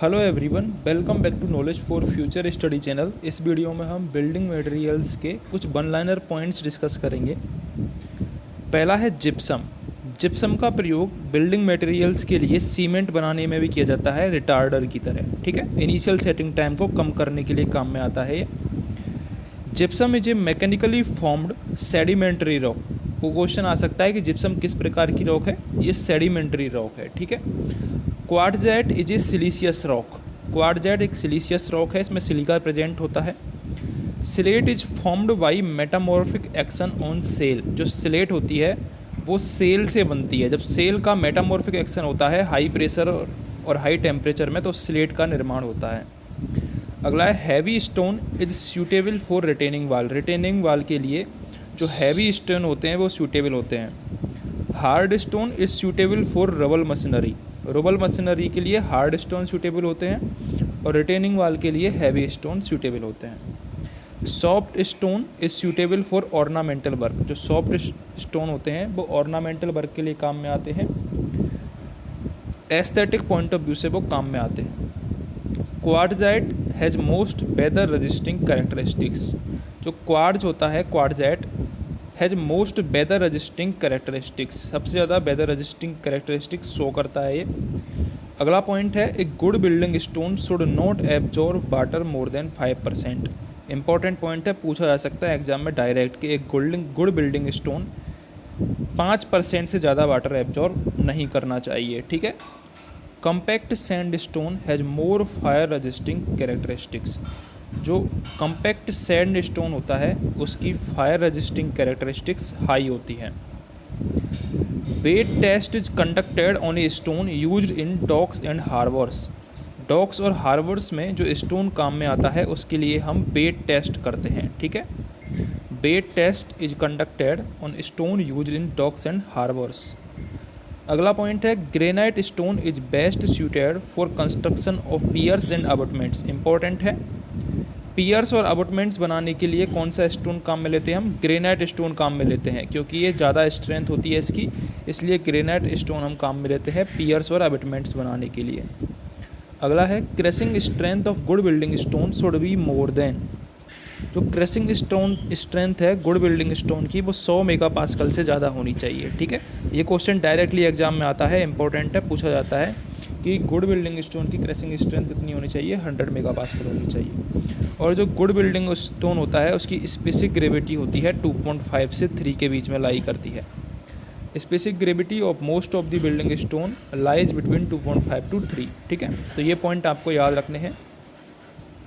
Hello everyone, welcome back to knowledge for future study channel. इस video में हम building materials के कुछ वन लाइनर पॉइंट्स डिस्कस करेंगे। पहला है जिप्सम। जिप्सम का प्रयोग बिल्डिंग मटेरियल्स के लिए सीमेंट बनाने में भी किया जाता है, रिटार्डर की तरह। ठीक है, इनिशियल सेटिंग टाइम को कम करने के लिए काम में आता है ये। Gypsum is a mechanically formed sedimentary rock. वो क्वेश्चन आ सकता है कि जिप्सम किस प्रकार की रॉक है। ये सेडिमेंट्री रॉक है। ठीक है। Quartzite is a siliceous rock. Quartzite एक सिलीसियस रॉक है, इसमें सिलिका प्रेजेंट होता है। Slate is formed by metamorphic action on shale. जो स्लेट होती है वो सेल से बनती है। जब सेल का मेटामॉर्फिक एक्शन होता है हाई प्रेशर और हाई टेम्परेचर में, तो स्लेट का निर्माण होता है। अगला है heavy stone is suitable for retaining वाल। रिटेनिंग वाल के लिए जो हैवी स्टोन होते हैं वो सूटेबल होते हैं। Hard stone is suitable for rubble machinery. Rubble machinery के लिए हार्ड स्टोन सूटेबल होते हैं और रिटेनिंग वाल के लिए हैवी स्टोन सूटेबल होते हैं। Soft stone is suitable for ornamental work. जो सॉफ्ट स्टोन होते हैं वो ऑर्नामेंटल वर्क के लिए काम में आते हैं। एस्थेटिक पॉइंट ऑफ व्यू से वो काम में आते हैं। Quartzite has most weather resisting characteristics. जो क्वार्ट्ज होता है, quartzite has most weather resisting characteristics. सबसे ज़्यादा वेदर रजिस्टिंग कैरेक्टरिस्टिक्स शो करता है ये। अगला पॉइंट है a good building stone should not absorb water more than 5%। Important point है, पूछा जा सकता है एग्जाम में डायरेक्ट कि एक गुड बिल्डिंग स्टोन 5% से ज़्यादा वाटर एब्जॉर्ब नहीं करना चाहिए। ठीक है। Compact sand stone has more fire resisting characteristics. जो कम्पैक्ट सैंड स्टोन होता है उसकी फायर रजिस्टिंग कैरेक्टरिस्टिक्स हाई होती हैं। Wet test is conducted on a stone used in docks and harbours. Docks और हार्बर्स में जो स्टोन काम में आता है उसके लिए हम वेट टेस्ट करते हैं। ठीक है। Wet test is conducted on stone used in docks and harbours. अगला पॉइंट है granite stone is best suited for construction of piers and abutments. Important है, पियर्स और अबटमेंट्स बनाने के लिए कौन सा स्टोन काम में लेते हैं हम? ग्रेनाइट स्टोन काम में लेते हैं, क्योंकि ये ज़्यादा स्ट्रेंथ होती है इसकी, इसलिए ग्रेनाइट स्टोन हम काम में लेते हैं पियर्स और अबटमेंट्स बनाने के लिए। अगला है crashing strength of good building stone should be more than. जो क्रेसिंग स्टोन स्ट्रेंथ है गुड बिल्डिंग स्टोन की वो 100 मेगापास्कल से ज़्यादा होनी चाहिए। ठीक है। ये क्वेश्चन डायरेक्टली एग्जाम में आता है, इंपॉर्टेंट है, पूछा जाता है कि गुड बिल्डिंग स्टोन की क्रेसिंग स्ट्रेंथ कितनी होनी चाहिए? 100 मेगापास्कल होनी चाहिए। और जो गुड बिल्डिंग स्टोन होता है उसकी स्पेसिफिक ग्रेविटी होती है 2.5 से 3 के बीच में लाई करती है। Specific gravity of most of the building stone lies between 2.5 to 3। ठीक है, तो ये पॉइंट आपको याद रखने हैं।